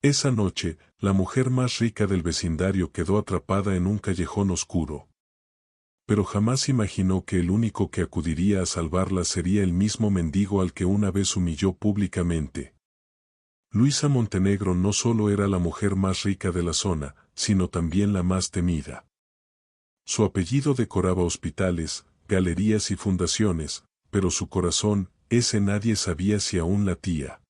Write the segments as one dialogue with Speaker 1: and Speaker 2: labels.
Speaker 1: Esa noche, la mujer más rica del vecindario quedó atrapada en un callejón oscuro. Pero jamás imaginó que el único que acudiría a salvarla sería el mismo mendigo al que una vez humilló públicamente. Luisa Montenegro no solo era la mujer más rica de la zona, sino también la más temida. Su apellido decoraba hospitales, galerías y fundaciones, pero su corazón, ese nadie sabía si aún latía.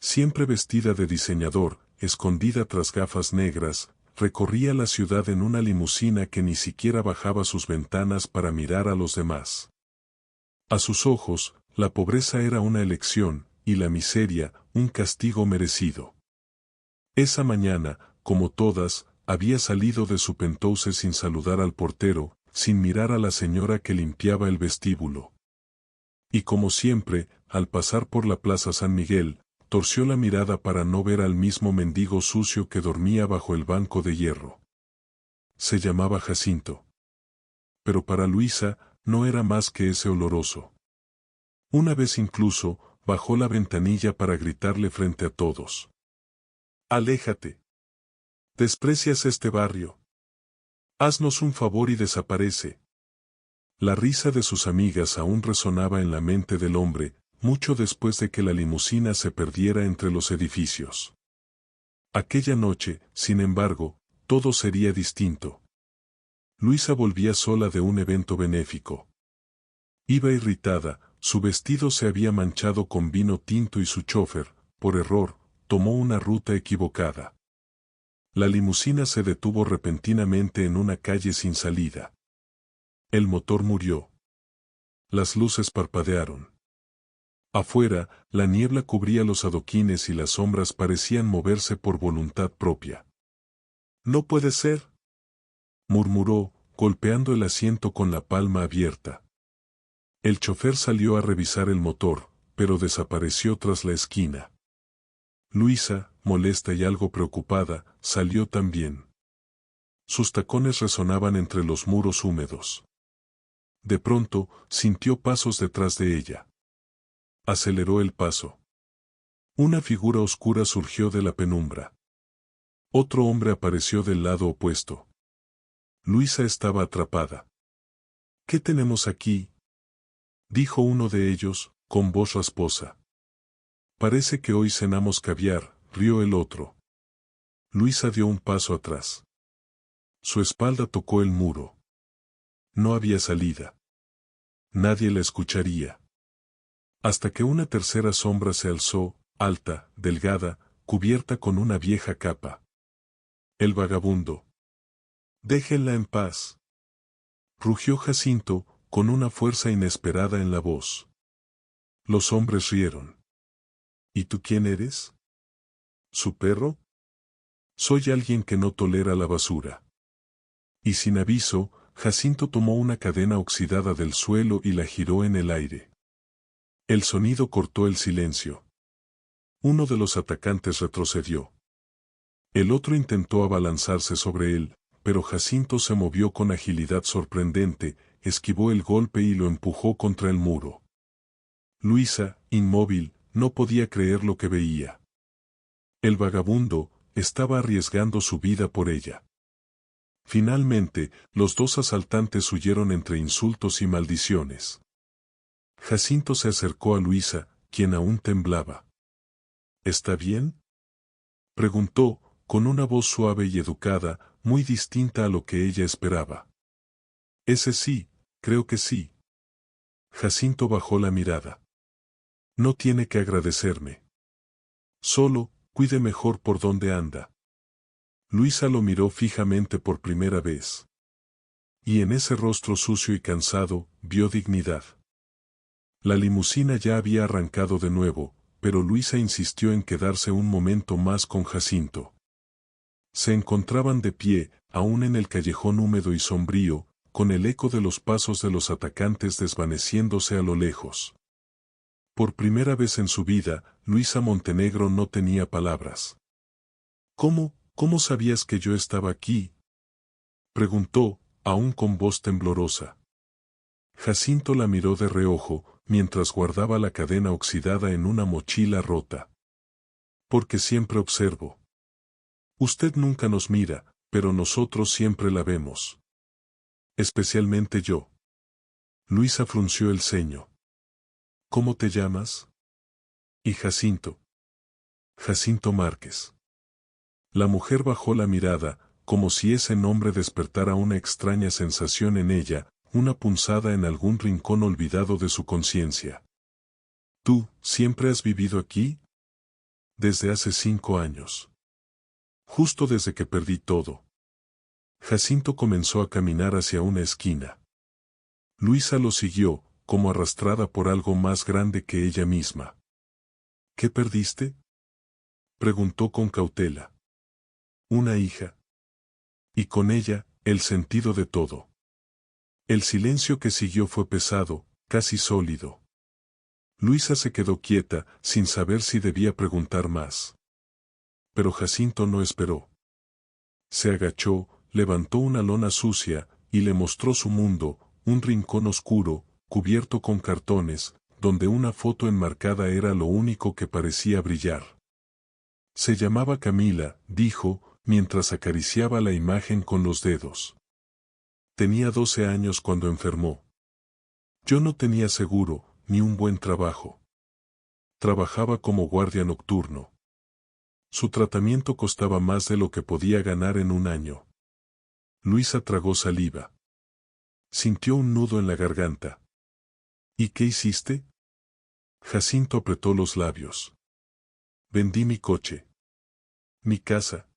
Speaker 1: Siempre vestida de diseñador, escondida tras gafas negras, recorría la ciudad en una limusina que ni siquiera bajaba sus ventanas para mirar a los demás. A sus ojos, la pobreza era una elección, y la miseria, un castigo merecido. Esa mañana, como todas, había salido de su penthouse sin saludar al portero, sin mirar a la señora que limpiaba el vestíbulo. Y como siempre, al pasar por la Plaza San Miguel, torció la mirada para no ver al mismo mendigo sucio que dormía bajo el banco de hierro. Se llamaba Jacinto. Pero para Luisa, no era más que ese oloroso. Una vez incluso, bajó la ventanilla para gritarle frente a todos. ¡Aléjate! Desprecias este barrio. Haznos un favor y desaparece. La risa de sus amigas aún resonaba en la mente del hombre, mucho después de que la limusina se perdiera entre los edificios. Aquella noche, sin embargo, todo sería distinto. Luisa volvía sola de un evento benéfico. Iba irritada, su vestido se había manchado con vino tinto y su chófer, por error, tomó una ruta equivocada. La limusina se detuvo repentinamente en una calle sin salida. El motor murió. Las luces parpadearon. Afuera, la niebla cubría los adoquines y las sombras parecían moverse por voluntad propia. «No puede ser», murmuró, golpeando el asiento con la palma abierta. El chofer salió a revisar el motor, pero desapareció tras la esquina. Luisa, molesta y algo preocupada, salió también. Sus tacones resonaban entre los muros húmedos. De pronto, sintió pasos detrás de ella. Aceleró el paso. Una figura oscura surgió de la penumbra. Otro hombre apareció del lado opuesto. Luisa estaba atrapada. «¿Qué tenemos aquí?», dijo uno de ellos, con voz rasposa. «Parece que hoy cenamos caviar», rió el otro. Luisa dio un paso atrás. Su espalda tocó el muro. No había salida. Nadie la escucharía. Hasta que una tercera sombra se alzó, alta, delgada, cubierta con una vieja capa. El vagabundo. «Déjenla en paz», rugió Jacinto, con una fuerza inesperada en la voz. Los hombres rieron. «¿Y tú quién eres? ¿Su perro?» «Soy alguien que no tolera la basura». Y sin aviso, Jacinto tomó una cadena oxidada del suelo y la giró en el aire. El sonido cortó el silencio. Uno de los atacantes retrocedió. El otro intentó abalanzarse sobre él, pero Jacinto se movió con agilidad sorprendente, esquivó el golpe y lo empujó contra el muro. Luisa, inmóvil, no podía creer lo que veía. El vagabundo estaba arriesgando su vida por ella. Finalmente, los dos asaltantes huyeron entre insultos y maldiciones. Jacinto se acercó a Luisa, quien aún temblaba. «¿Está bien?», preguntó, con una voz suave y educada, muy distinta a lo que ella esperaba. «Ese sí, creo que sí». Jacinto bajó la mirada. «No tiene que agradecerme. Solo, cuide mejor por dónde anda». Luisa lo miró fijamente por primera vez. Y en ese rostro sucio y cansado, vio dignidad. La limusina ya había arrancado de nuevo, pero Luisa insistió en quedarse un momento más con Jacinto. Se encontraban de pie, aún en el callejón húmedo y sombrío, con el eco de los pasos de los atacantes desvaneciéndose a lo lejos. Por primera vez en su vida, Luisa Montenegro no tenía palabras. ¿Cómo sabías que yo estaba aquí?», preguntó, aún con voz temblorosa. Jacinto la miró de reojo, mientras guardaba la cadena oxidada en una mochila rota. Porque siempre observo. Usted nunca nos mira, pero nosotros siempre la vemos. Especialmente yo. Luisa frunció el ceño. ¿Cómo te llamas? Y Jacinto. Jacinto Márquez. La mujer bajó la mirada, como si ese nombre despertara una extraña sensación en ella, una punzada en algún rincón olvidado de su conciencia. ¿Tú, siempre has vivido aquí? Desde hace 5 años. Justo desde que perdí todo. Jacinto comenzó a caminar hacia una esquina. Luisa lo siguió, como arrastrada por algo más grande que ella misma. ¿Qué perdiste? Preguntó con cautela. Una hija. Y con ella, el sentido de todo. El silencio que siguió fue pesado, casi sólido. Luisa se quedó quieta, sin saber si debía preguntar más. Pero Jacinto no esperó. Se agachó, levantó una lona sucia, y le mostró su mundo, un rincón oscuro, cubierto con cartones, donde una foto enmarcada era lo único que parecía brillar. Se llamaba Camila, dijo, mientras acariciaba la imagen con los dedos. Tenía 12 años cuando enfermó. Yo no tenía seguro, ni un buen trabajo. Trabajaba como guardia nocturno. Su tratamiento costaba más de lo que podía ganar en un año. Luisa tragó saliva. Sintió un nudo en la garganta. ¿Y qué hiciste? Jacinto apretó los labios. Vendí mi coche. Mi casa.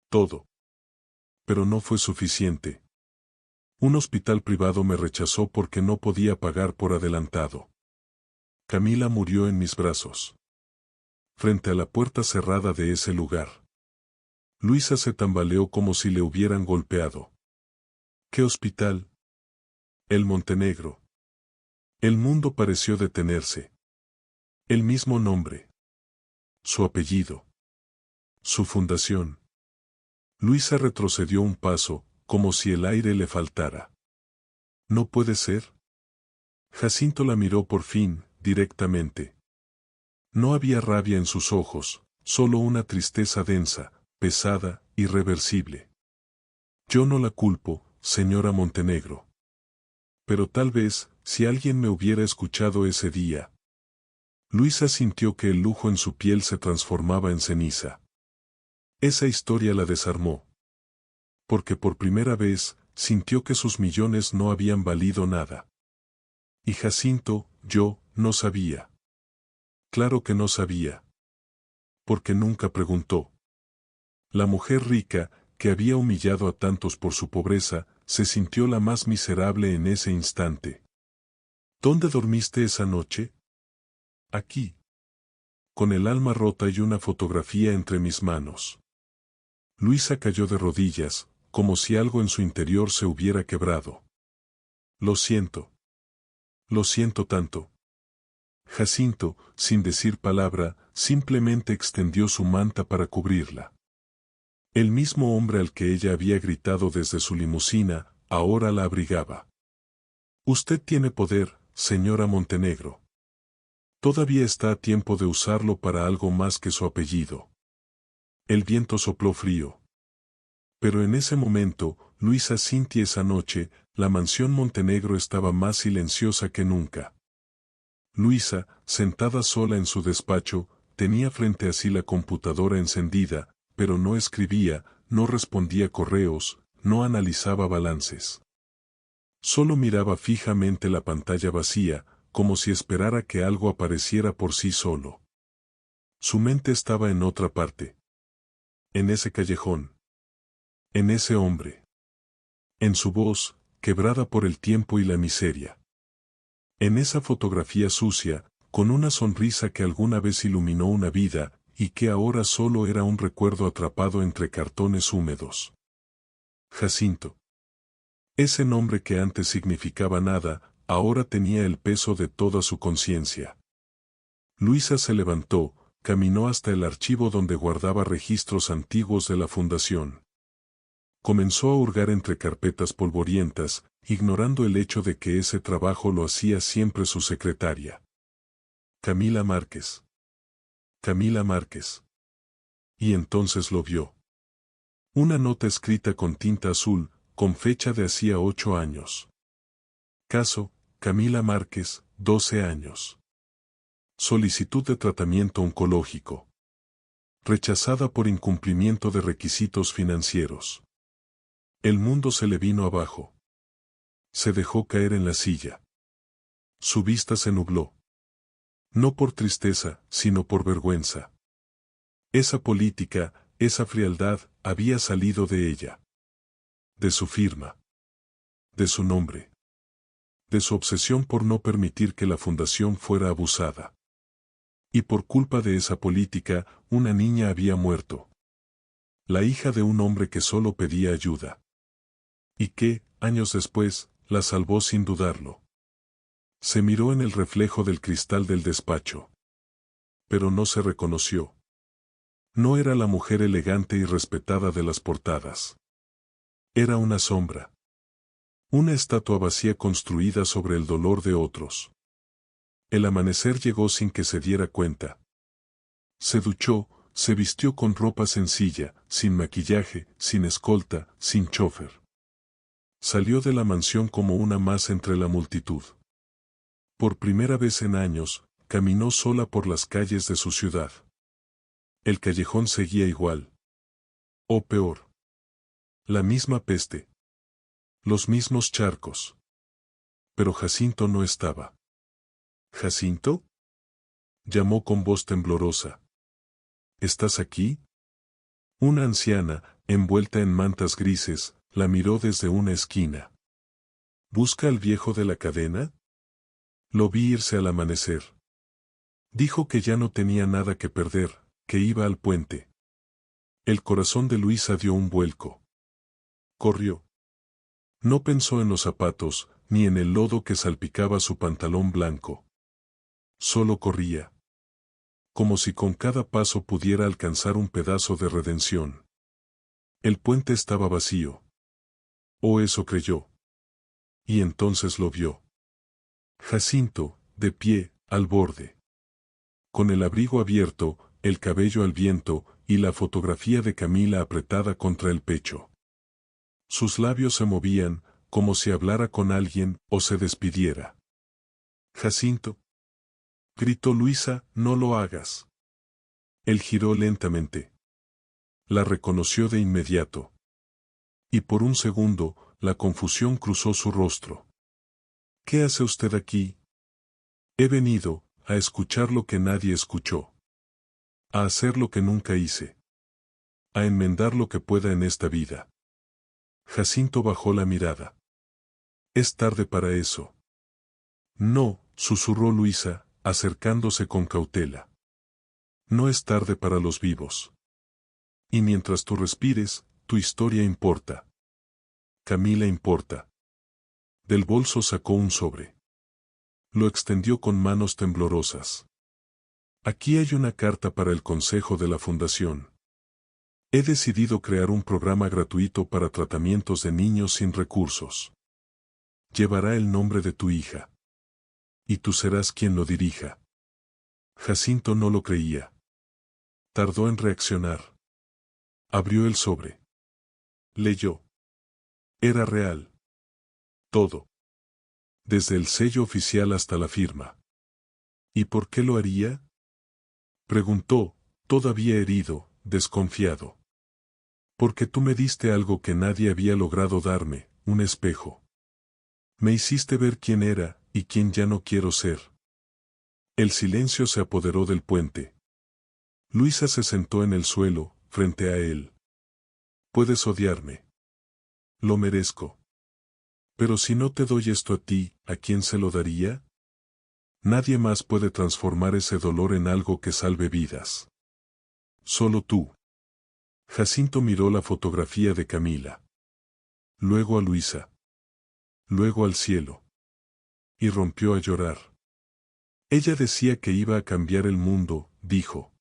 Speaker 1: Todo. Pero no fue suficiente. Un hospital privado me rechazó porque no podía pagar por adelantado. Camila murió en mis brazos. Frente a la puerta cerrada de ese lugar. Luisa se tambaleó como si le hubieran golpeado. ¿Qué hospital? El Montenegro. El mundo pareció detenerse. El mismo nombre. Su apellido. Su fundación. Luisa retrocedió un paso, como si el aire le faltara. ¿No puede ser? Jacinto la miró por fin, directamente. No había rabia en sus ojos, solo una tristeza densa, pesada, irreversible. Yo no la culpo, señora Montenegro. Pero tal vez, si alguien me hubiera escuchado ese día. Luisa sintió que el lujo en su piel se transformaba en ceniza. Esa historia la desarmó. Porque por primera vez, sintió que sus millones no habían valido nada. Y Jacinto, yo, no sabía. Claro que no sabía. Porque nunca preguntó. La mujer rica, que había humillado a tantos por su pobreza, se sintió la más miserable en ese instante. ¿Dónde dormiste esa noche? Aquí. Con el alma rota y una fotografía entre mis manos. Luisa cayó de rodillas, como si algo en su interior se hubiera quebrado. Lo siento. Lo siento tanto. Jacinto, sin decir palabra, simplemente extendió su manta para cubrirla. El mismo hombre al que ella había gritado desde su limusina, ahora la abrigaba. Usted tiene poder, señora Montenegro. Todavía está a tiempo de usarlo para algo más que su apellido. El viento sopló frío. Pero en ese momento, Luisa sintió esa noche, la mansión Montenegro estaba más silenciosa que nunca. Luisa, sentada sola en su despacho, tenía frente a sí la computadora encendida, pero no escribía, no respondía correos, no analizaba balances. Solo miraba fijamente la pantalla vacía, como si esperara que algo apareciera por sí solo. Su mente estaba en otra parte. En ese callejón. En ese hombre. En su voz, quebrada por el tiempo y la miseria. En esa fotografía sucia, con una sonrisa que alguna vez iluminó una vida, y que ahora solo era un recuerdo atrapado entre cartones húmedos. Jacinto. Ese nombre que antes significaba nada, ahora tenía el peso de toda su conciencia. Luisa se levantó, caminó hasta el archivo donde guardaba registros antiguos de la fundación. Comenzó a hurgar entre carpetas polvorientas, ignorando el hecho de que ese trabajo lo hacía siempre su secretaria. Camila Márquez. Camila Márquez. Y entonces lo vio. Una nota escrita con tinta azul, con fecha de hacía 8 años. Caso, Camila Márquez, 12 años. Solicitud de tratamiento oncológico. Rechazada por incumplimiento de requisitos financieros. El mundo se le vino abajo. Se dejó caer en la silla. Su vista se nubló. No por tristeza, sino por vergüenza. Esa política, esa frialdad, había salido de ella. De su firma. De su nombre. De su obsesión por no permitir que la fundación fuera abusada. Y por culpa de esa política, una niña había muerto. La hija de un hombre que solo pedía ayuda. Y que, años después, la salvó sin dudarlo. Se miró en el reflejo del cristal del despacho. Pero no se reconoció. No era la mujer elegante y respetada de las portadas. Era una sombra. Una estatua vacía construida sobre el dolor de otros. El amanecer llegó sin que se diera cuenta. Se duchó, se vistió con ropa sencilla, sin maquillaje, sin escolta, sin chofer. Salió de la mansión como una más entre la multitud. Por primera vez en años, caminó sola por las calles de su ciudad. El callejón seguía igual. O peor. La misma peste. Los mismos charcos. Pero Jacinto no estaba. ¿Jacinto? Llamó con voz temblorosa. ¿Estás aquí? Una anciana, envuelta en mantas grises, la miró desde una esquina. ¿Busca al viejo de la cadena? Lo vi irse al amanecer. Dijo que ya no tenía nada que perder, que iba al puente. El corazón de Luisa dio un vuelco. Corrió. No pensó en los zapatos, ni en el lodo que salpicaba su pantalón blanco. Solo corría. Como si con cada paso pudiera alcanzar un pedazo de redención. El puente estaba vacío. O eso creyó. Y entonces lo vio. Jacinto, de pie, al borde. Con el abrigo abierto, el cabello al viento, y la fotografía de Camila apretada contra el pecho. Sus labios se movían, como si hablara con alguien, o se despidiera. Jacinto. Gritó Luisa, no lo hagas. Él giró lentamente. La reconoció de inmediato. Y por un segundo, la confusión cruzó su rostro. ¿Qué hace usted aquí? He venido, a escuchar lo que nadie escuchó. A hacer lo que nunca hice. A enmendar lo que pueda en esta vida. Jacinto bajó la mirada. Es tarde para eso. No, susurró Luisa, acercándose con cautela. No es tarde para los vivos. Y mientras tú respires, tu historia importa. Camila importa. Del bolso sacó un sobre. Lo extendió con manos temblorosas. Aquí hay una carta para el consejo de la fundación. He decidido crear un programa gratuito para tratamientos de niños sin recursos. Llevará el nombre de tu hija. Y tú serás quien lo dirija. Jacinto no lo creía. Tardó en reaccionar. Abrió el sobre. Leyó. Era real. Todo. Desde el sello oficial hasta la firma. ¿Y por qué lo haría? Preguntó, todavía herido, desconfiado. Porque tú me diste algo que nadie había logrado darme, un espejo. Me hiciste ver quién era, y quién ya no quiero ser. El silencio se apoderó del puente. Luisa se sentó en el suelo, frente a él. Puedes odiarme. Lo merezco. Pero si no te doy esto a ti, ¿a quién se lo daría? Nadie más puede transformar ese dolor en algo que salve vidas. Solo tú. Jacinto miró la fotografía de Camila. Luego a Luisa. Luego al cielo. Y rompió a llorar. Ella decía que iba a cambiar el mundo, dijo.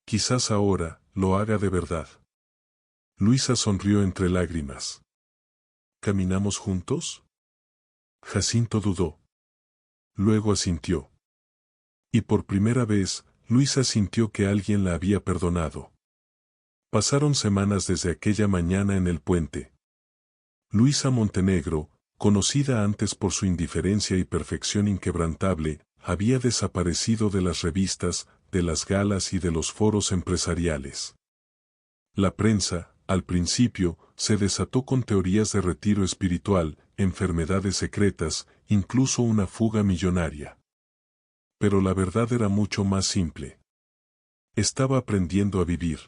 Speaker 1: Quizás ahora, lo haga de verdad. Luisa sonrió entre lágrimas. ¿Caminamos juntos? Jacinto dudó. Luego asintió. Y por primera vez, Luisa sintió que alguien la había perdonado. Pasaron semanas desde aquella mañana en el puente. Luisa Montenegro, conocida antes por su indiferencia y perfección inquebrantable, había desaparecido de las revistas, de las galas y de los foros empresariales. La prensa, al principio, se desató con teorías de retiro espiritual, enfermedades secretas, incluso una fuga millonaria. Pero la verdad era mucho más simple. Estaba aprendiendo a vivir.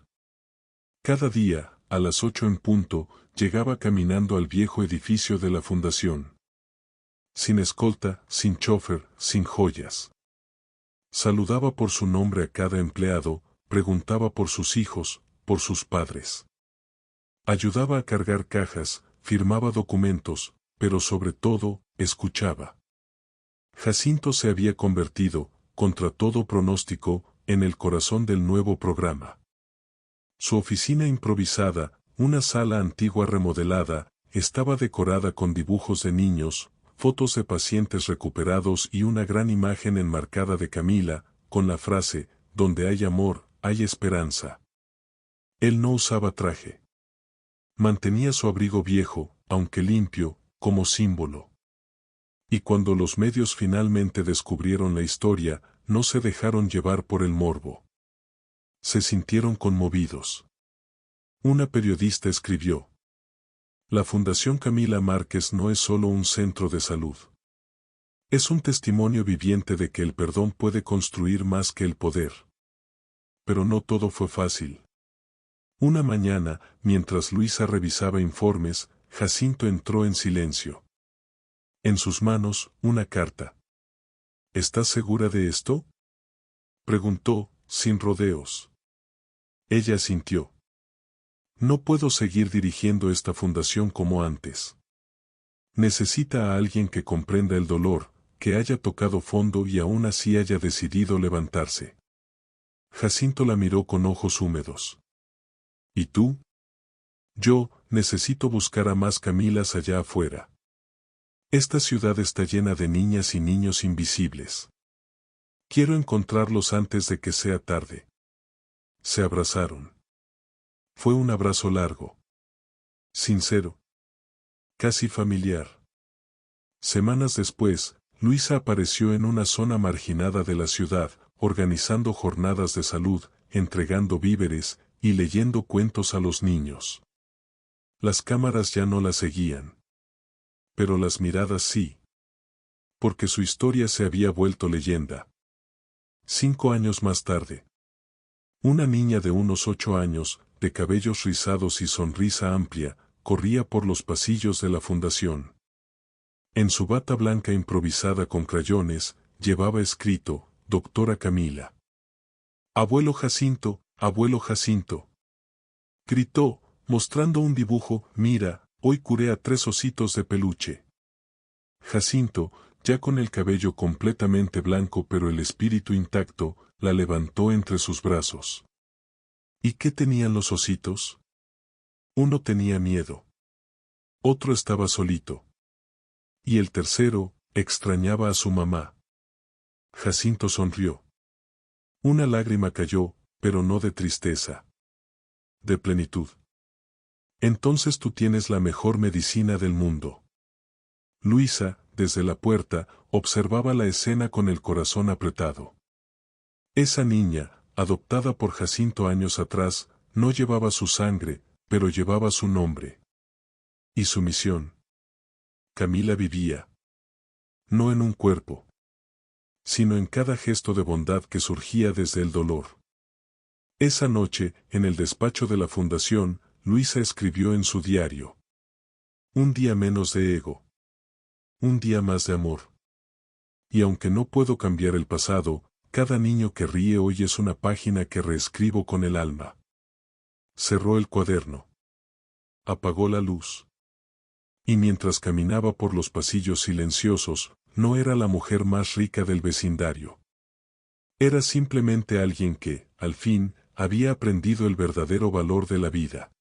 Speaker 1: Cada día, a las 8 en punto, llegaba caminando al viejo edificio de la fundación. Sin escolta, sin chofer, sin joyas. Saludaba por su nombre a cada empleado, preguntaba por sus hijos, por sus padres. Ayudaba a cargar cajas, firmaba documentos, pero sobre todo, escuchaba. Jacinto se había convertido, contra todo pronóstico, en el corazón del nuevo programa. Su oficina improvisada, una sala antigua remodelada, estaba decorada con dibujos de niños, fotos de pacientes recuperados y una gran imagen enmarcada de Camila, con la frase, donde hay amor, hay esperanza. Él no usaba traje. Mantenía su abrigo viejo, aunque limpio, como símbolo. Y cuando los medios finalmente descubrieron la historia, no se dejaron llevar por el morbo. Se sintieron conmovidos. Una periodista escribió: la Fundación Camila Márquez no es solo un centro de salud. Es un testimonio viviente de que el perdón puede construir más que el poder. Pero no todo fue fácil. Una mañana, mientras Luisa revisaba informes, Jacinto entró en silencio. En sus manos, una carta. ¿Estás segura de esto?, preguntó, sin rodeos. Ella asintió. No puedo seguir dirigiendo esta fundación como antes. Necesita a alguien que comprenda el dolor, que haya tocado fondo y aún así haya decidido levantarse. Jacinto la miró con ojos húmedos. ¿Y tú? Yo, necesito buscar a más Camilas allá afuera. Esta ciudad está llena de niñas y niños invisibles. Quiero encontrarlos antes de que sea tarde. Se abrazaron. Fue un abrazo largo. Sincero. Casi familiar. Semanas después, Luisa apareció en una zona marginada de la ciudad, organizando jornadas de salud, entregando víveres, y leyendo cuentos a los niños. Las cámaras ya no la seguían. Pero las miradas sí. Porque su historia se había vuelto leyenda. 5 años más tarde. Una niña de unos 8 años, de cabellos rizados y sonrisa amplia, corría por los pasillos de la fundación. En su bata blanca improvisada con crayones, llevaba escrito, Doctora Camila. Abuelo Jacinto, abuelo Jacinto. Gritó, mostrando un dibujo, mira, hoy curé a 3 ositos de peluche. Jacinto, ya con el cabello completamente blanco pero el espíritu intacto, la levantó entre sus brazos. ¿Y qué tenían los ositos? Uno tenía miedo. Otro estaba solito. Y el tercero, extrañaba a su mamá. Jacinto sonrió. Una lágrima cayó, pero no de tristeza. De plenitud. Entonces tú tienes la mejor medicina del mundo. Luisa, desde la puerta, observaba la escena con el corazón apretado. Esa niña, adoptada por Jacinto años atrás, no llevaba su sangre, pero llevaba su nombre. Y su misión. Camila vivía. No en un cuerpo, sino en cada gesto de bondad que surgía desde el dolor. Esa noche, en el despacho de la fundación, Luisa escribió en su diario: un día menos de ego. Un día más de amor. Y aunque no puedo cambiar el pasado, cada niño que ríe hoy es una página que reescribo con el alma. Cerró el cuaderno. Apagó la luz. Y mientras caminaba por los pasillos silenciosos, no era la mujer más rica del vecindario. Era simplemente alguien que, al fin, había aprendido el verdadero valor de la vida.